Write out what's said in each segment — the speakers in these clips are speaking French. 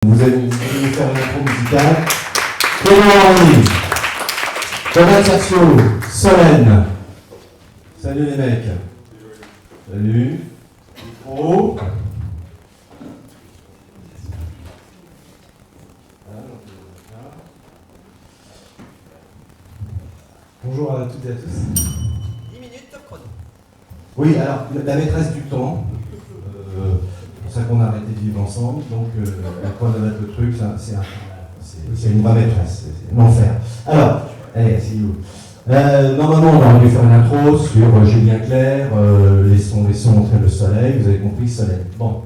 Vous allez nous faire une intro musicale. Clément Henry, Thomas Cercio, Solène. Salut les mecs. Salut. Micro. Bonjour à toutes et à tous. 10 minutes, top chrono. Oui, alors, la maîtresse du temps. C'est pour ça qu'on a arrêté de vivre ensemble. Donc, la quoi de mettre le truc, c'est une vraie maîtresse. C'est l'enfer. Alors, allez, asseyez-vous. Normalement, on aurait dû faire une intro sur Julien Clerc, laissons entrer le soleil. Vous avez compris, Solène. Bon,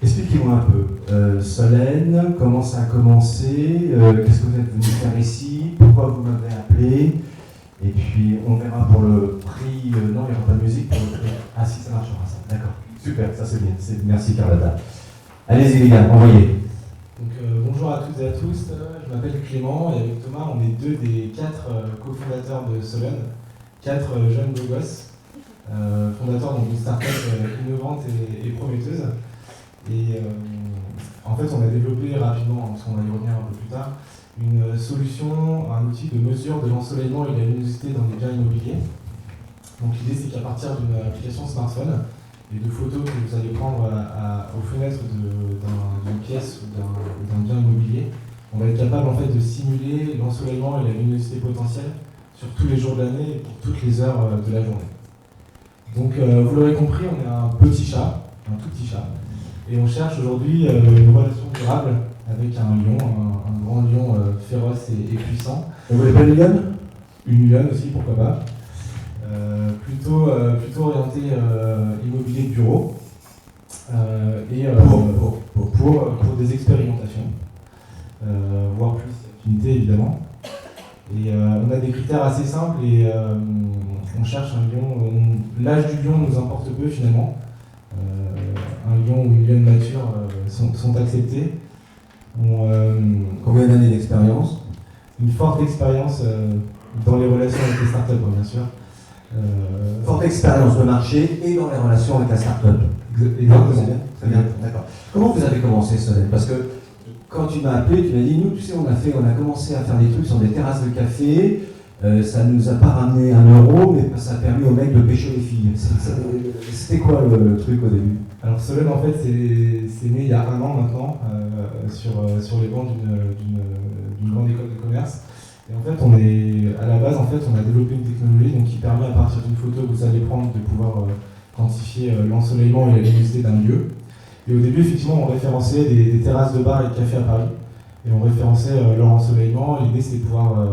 expliquez-moi un peu. Solène, comment ça a commencé? Qu'est-ce que vous êtes venu faire ici? Pourquoi vous m'avez appelé? Et puis, on verra pour le prix. Non, il n'y aura pas de musique pour le prix. Ah, si, ça marchera, ça. D'accord. Super, ça c'est bien. Merci, Carlotta. Allez-y, les gars, envoyez. Donc, bonjour à toutes et à tous. Je m'appelle Clément et avec Thomas, on est deux des 4 cofondateurs de Solène. 4 jeunes beaux gosses, fondateurs d'une start-up innovante et prometteuse. Et en fait, on a développé rapidement, parce qu'on va y revenir un peu plus tard, une solution, un outil de mesure de l'ensoleillement et de la luminosité dans les biens immobiliers. Donc l'idée, c'est qu'à partir d'une application smartphone et de photos que vous allez prendre aux fenêtres d'une pièce ou d'un bien immobilier, on va être capable en fait de simuler l'ensoleillement et la luminosité potentielle sur tous les jours de l'année et pour toutes les heures de la journée. Donc vous l'aurez compris, on est un petit chat, un tout petit chat, et on cherche aujourd'hui une relation durable avec un lion, un grand lion féroce et puissant. Vous voulez pas une lionne? Une lionne aussi, pourquoi pas. Plutôt orienté immobilier de bureau et pour des expérimentations, voire plus d'affinité évidemment. Et on a des critères assez simples et on cherche un lion. L'âge du lion nous importe peu finalement. Un lion ou une lionne mature sont acceptés. Combien d'années d'expérience? Une forte expérience dans les relations avec les startups, bien sûr. Forte expérience de marché et dans les relations avec la start-up. Exactement. C'est bien. Très bien, d'accord. Comment vous avez commencé, Solène? Parce que quand tu m'as appelé, tu m'as dit, nous, tu sais, on a commencé à faire des trucs sur des terrasses de café, ça ne nous a pas ramené 1 euro, mais ça a permis aux mecs de pêcher les filles. C'était quoi le truc au début? Alors Solène, en fait, c'est né il y a 1 an maintenant, sur les bancs d'une grande école de commerce. Et en fait, à la base, on a développé une technologie qui permet à partir d'une photo que vous allez prendre de pouvoir quantifier l'ensoleillement et la luminosité d'un lieu. Et au début, effectivement, on référençait des terrasses de bar et de café à Paris. Et on référençait leur ensoleillement. L'idée, c'est de pouvoir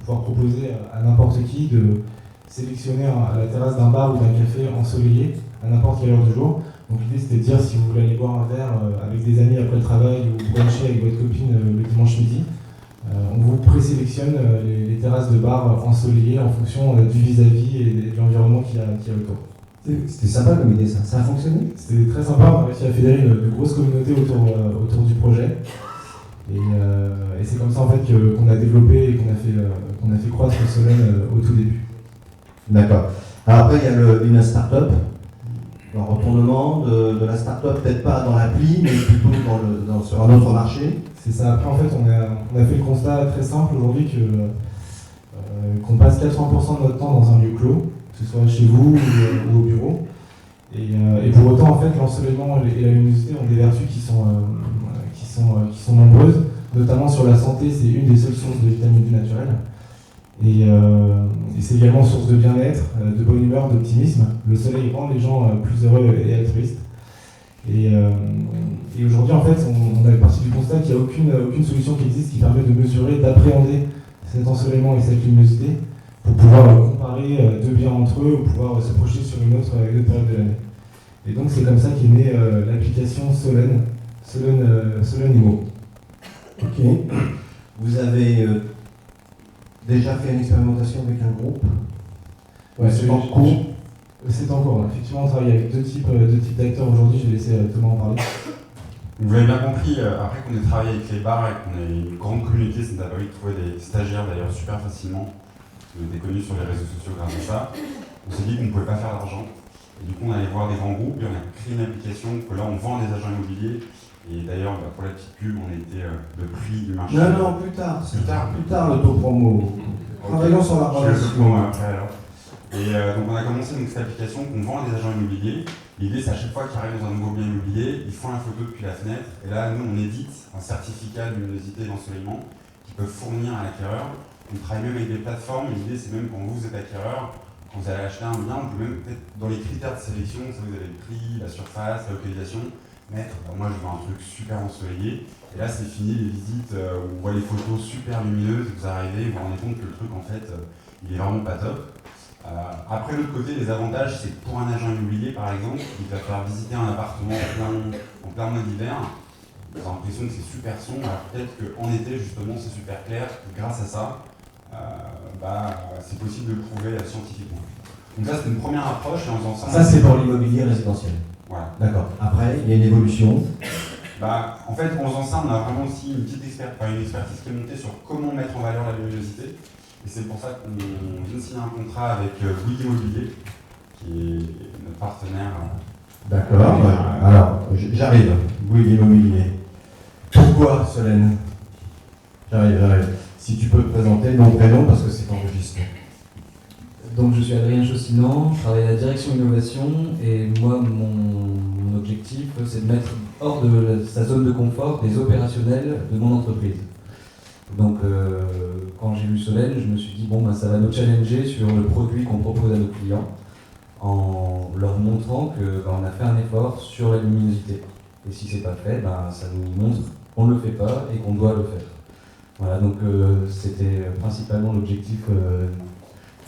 proposer à n'importe qui de sélectionner à la terrasse d'un bar ou d'un café ensoleillé à n'importe quelle heure du jour. Donc l'idée, c'était de dire si vous voulez aller boire un verre avec des amis après le travail ou bruncher avec votre copine le dimanche midi, on vous présélectionne les terrasses de bar ensoleillées en fonction du vis-à-vis et de l'environnement qu'il y a autour. C'était sympa comme idée, ça. Ça a fonctionné? C'était très sympa, on a réussi à fédérer une grosse communauté autour du projet. Et c'est comme ça en fait qu'on a développé et qu'on a fait croître Solène au tout début. D'accord. Alors après, il y a une start-up, un retournement de la start-up, peut-être pas dans l'appli, mais plutôt sur un autre marché. C'est ça. Après, en fait, on a fait le constat très simple aujourd'hui qu'on passe 80% de notre temps dans un lieu clos, que ce soit chez vous ou au bureau. Et pour autant, en fait, l'ensoleillement et la luminosité ont des vertus qui sont nombreuses, notamment sur la santé. C'est une des seules sources de vitamine D naturelle. Et c'est également source de bien-être, de bonne humeur, d'optimisme. Le soleil rend les gens plus heureux et altruistes. Et aujourd'hui, en fait, on est parti du constat qu'il n'y a aucune solution qui existe qui permet de mesurer, d'appréhender cet ensoleillement et cette luminosité pour pouvoir comparer deux biens entre eux ou pouvoir se projeter sur une autre période de l'année. Et donc, c'est comme ça qu'est née l'application Solène Immo. Ok. Vous avez déjà fait une expérimentation avec un groupe? Ouais, c'est en cours. C'est en cours. Effectivement, on travaille avec deux types d'acteurs aujourd'hui. Je vais laisser Thomas en parler. Vous avez bien compris, après qu'on ait travaillé avec les bars et qu'on ait une grande communauté, ça nous a permis de trouver des stagiaires d'ailleurs super facilement. On était connus sur les réseaux sociaux grâce à ça. On s'est dit qu'on ne pouvait pas faire d'argent. Et du coup, on allait voir des grands groupes et on a créé une application que là, on vend à des agents immobiliers Et d'ailleurs, pour la petite pub, on était le prix du marché. Non, plus tard. Plus tard, l'autopromo. Travaillons sur la Je fais relation. après alors. Et donc on a commencé donc, cette application qu'on vend à des agents immobiliers. L'idée, c'est à chaque fois qu'ils arrivent dans un nouveau bien immobilier, ils font la photo depuis la fenêtre. Et là, nous, on édite un certificat de luminosité et d'ensoleillement qu'ils peuvent fournir à l'acquéreur. On travaille même avec des plateformes. L'idée, c'est même quand vous êtes acquéreur, quand vous allez acheter un bien, on peut même peut-être dans les critères de sélection, ça vous avez le prix, la surface, la localisation, mettre, moi je veux un truc super ensoleillé. Et là, c'est fini les visites où on voit les photos super lumineuses, vous arrivez, vous vous rendez compte que le truc, en fait, il est vraiment pas top. Après, l'autre côté, les avantages, c'est que pour un agent immobilier, par exemple, il va faire visiter un appartement en plein mois d'hiver, vous avez l'impression que c'est super sombre, alors peut-être qu'en été, justement, c'est super clair, que grâce à ça, c'est possible de le prouver scientifiquement. Donc ça, c'est une première approche, et en faisant ça... Ça, c'est pour l'immobilier résidentiel. Voilà. D'accord. Après, il y a une évolution. En fait, en faisant ça, on a vraiment aussi une expertise qui est montée sur comment mettre en valeur la luminosité. Et c'est pour ça qu'on vient de signer un contrat avec Bouygues Immobilier, qui est notre partenaire. D'accord. Alors, j'arrive. Bouygues Immobilier. Pourquoi, Solène? J'arrive. Si tu peux te présenter, nom, prénom, parce que c'est enregistré. Donc je suis Adrien Chaussinan, je travaille à la direction innovation et moi mon objectif c'est de mettre hors de sa zone de confort des opérationnels de mon entreprise. Donc quand j'ai lu Solène, je me suis dit ça va nous challenger sur le produit qu'on propose à nos clients en leur montrant qu'on a fait un effort sur la luminosité. Et si c'est pas fait, ça nous montre qu'on ne le fait pas et qu'on doit le faire. Voilà, donc c'était principalement l'objectif.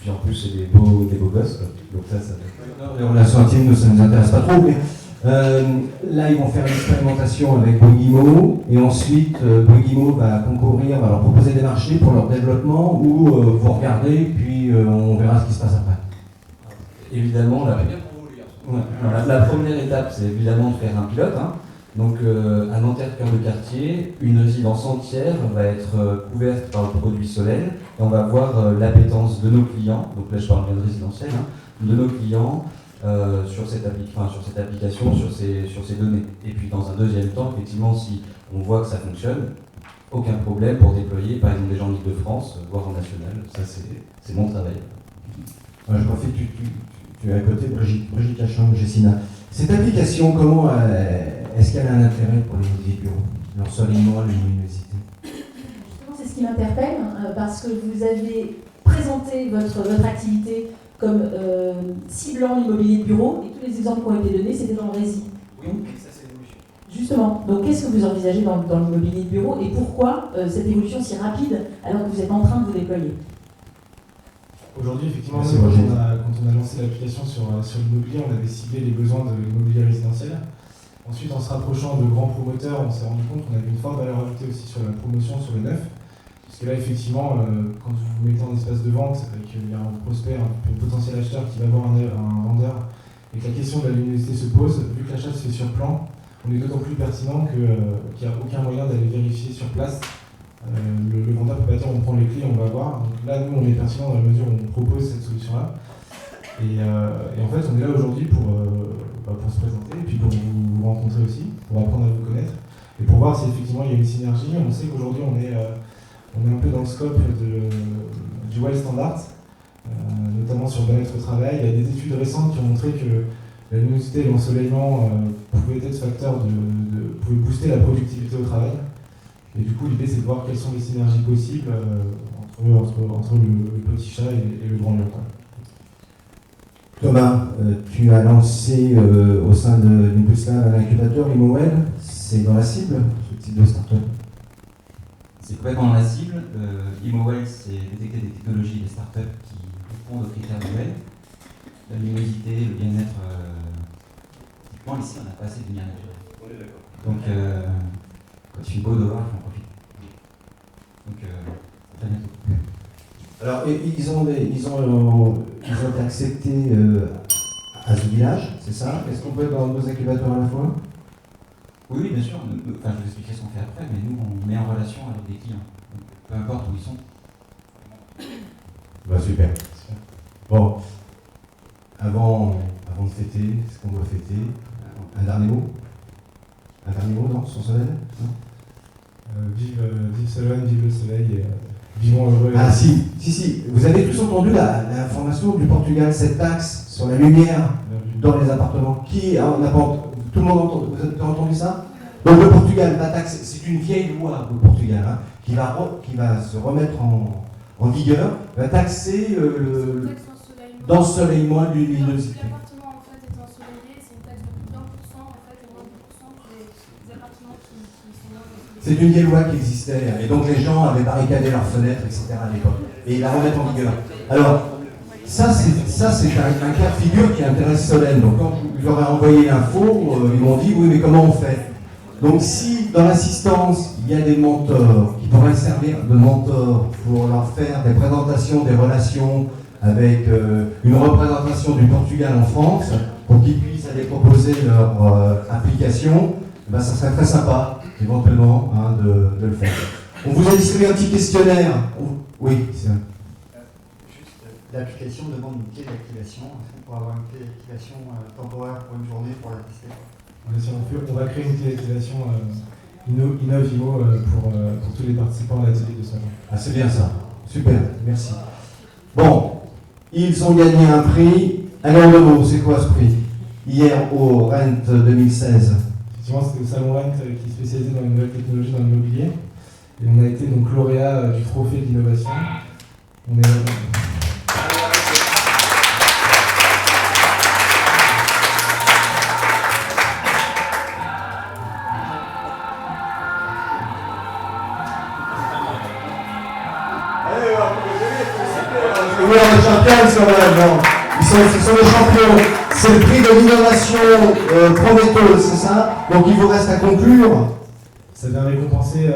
Puis en plus, c'est des beaux gosses, quoi. Donc ça. Les relations intimes, ça ne nous intéresse pas trop, mais là, ils vont faire une expérimentation avec Bouygues Immo, et ensuite, Bouygues Immo va concourir, va leur proposer des marchés pour leur développement, ou vous regardez, puis on verra ce qui se passe après. Évidemment, la première étape, c'est évidemment de faire un pilote. Donc à Nanterre, cœur de quartier, une résidence entière va être couverte par le produit Solène et on va voir l'appétence de nos clients, donc là je parle bien de résidentiel, de nos clients sur cette application, sur ces données. Et puis dans un deuxième temps, effectivement, si on voit que ça fonctionne, aucun problème pour déployer par exemple des gens d'Île-de-France, voire en national, ça c'est mon travail. Je profite, tu es à côté de Brigitte Cachon, Jessina. Cette application, comment est-ce qu'elle a un intérêt pour les mobiliers bureaux, l'ensoleillement, la luminosité? Justement, c'est ce qui m'interpelle, parce que vous avez présenté votre activité comme ciblant l'immobilier de bureau, et tous les exemples qui ont été donnés, c'était dans le rési. Oui, ça c'est l'évolution. Justement, donc qu'est-ce que vous envisagez dans l'immobilier de bureau, et pourquoi cette évolution si rapide, alors que vous êtes en train de vous déployer? Aujourd'hui, effectivement, Merci, quand Roger. on a lancé l'application sur l'immobilier, on avait ciblé les besoins de l'immobilier résidentiel. Ensuite, en se rapprochant de grands promoteurs, on s'est rendu compte qu'on avait une forte valeur ajoutée aussi sur la promotion, sur le neuf. Parce que là, effectivement, quand vous vous mettez en espace de vente, avec il y a un prospect, un potentiel acheteur qui va voir un vendeur, et que la question de la luminosité se pose, vu que l'achat se fait sur plan, on est d'autant plus pertinent qu'il n'y a aucun moyen d'aller vérifier sur place. Le vendeur peut pas dire on prend les clés, on va voir. Donc là, nous, on est pertinent dans la mesure où on propose cette solution-là. Et en fait, on est là aujourd'hui pour se présenter, et puis pour vous rencontrer aussi, pour apprendre à vous connaître, et pour voir si effectivement il y a une synergie. On sait qu'aujourd'hui, on est un peu dans le scope du Well Standard, notamment sur le bien-être au travail. Il y a des études récentes qui ont montré que la luminosité et l'ensoleillement pouvaient être facteurs pouvaient booster la productivité au travail. Et du coup, l'idée, c'est de voir quelles sont les synergies possibles entre le petit chat et le grand lion. Thomas, tu as lancé au sein d'Impulslab un incubateur ImoWell. C'est dans la cible, ce type de start-up? C'est complètement dans la cible. ImoWell, c'est détecter des technologies et des startups qui répondent aux critères nouvelles. La luminosité, le bien-être. Typiquement, ici, on n'a pas assez de lumière naturelle. On est d'accord. Donc, quand il fait beau dehors, j'en profite. Donc, à très bientôt. Alors, ils ont été acceptés à ce village, c'est ça? Est-ce qu'on peut être dans 2 incubateurs à la fois? Oui, bien sûr. Je vais vous expliquer ce qu'on fait après, mais nous, on met en relation avec des clients. Donc, peu importe où ils sont. Super. Bon, avant de fêter ce qu'on doit fêter, un dernier mot? Un dernier mot, non, sur Solène? Non. Vive Solène, vive le soleil, et vivons heureux. Ah si, vous avez tous entendu l'information du Portugal, cette taxe sur la lumière dans les appartements. Tout le monde a entendu, vous avez entendu ça? Donc le Portugal, la taxe, c'est une vieille loi au Portugal, hein, qui va se remettre en vigueur, va taxer l'ensoleillement et luminosité. L'appartement en fait est ensoleillé, c'est une taxe de plus d'1% en fait, et moins de 2% pour les appartements qui sont moins ensoleillés. C'est une vieille loi qui existait, et donc les gens avaient barricadé leurs fenêtres, etc. à l'époque. Et ils la remettent en vigueur. Alors, ça c'est un cas de figure qui intéresse Solène. Donc quand je leur ai envoyé l'info, ils m'ont dit oui mais comment on fait? Donc si dans l'assistance il y a des mentors qui pourraient servir de mentors pour leur faire des présentations des relations avec une représentation du Portugal en France, pour qu'ils puissent aller proposer leur application, ben, ça serait très sympa éventuellement de le faire. On vous a distribué un petit questionnaire. Oui, c'est vrai. L'application demande une clé d'activation. Est-ce qu'on pourrait avoir une clé d'activation temporaire pour une journée pour la tester? On va créer une clé d'activation Innovimo pour tous les participants à l'atelier de ce matin. Ah, c'est bien ça. Super, merci. Bon, ils ont gagné un prix. Alors le mot, c'est quoi ce prix? Hier au Rent 2016. Effectivement, c'était le salon Rent qui est spécialisé dans les nouvelles technologies dans l'immobilier. Et on a été donc lauréat du trophée de l'innovation. On est... Oui, les champions, ils sont là, non. Ce sont les champions. C'est le prix de l'innovation prometteuse, c'est ça? Donc il vous reste à conclure. Ça vient récompenser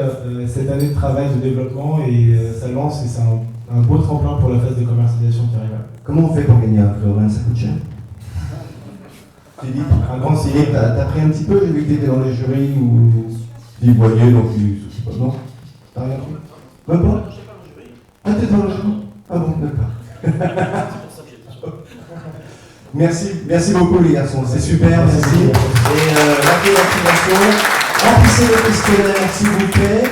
cette année de travail de développement et ça lance et c'est un beau tremplin pour la phase de commercialisation qui arrive. Comment on fait pour gagner un prix? Ça coûte cher. Philippe, Philippe, t'as pris un petit peu? J'ai vu que t'étais dans les jurys ou tu voyais, donc je sais pas, non? T'as rien pris? Même pas? Ah, t'es dans le jury? Ah bon, d'accord. Merci beaucoup les garçons, c'est super, merci. Et la clé d'activation, remplissez le questionnaire s'il vous plaît.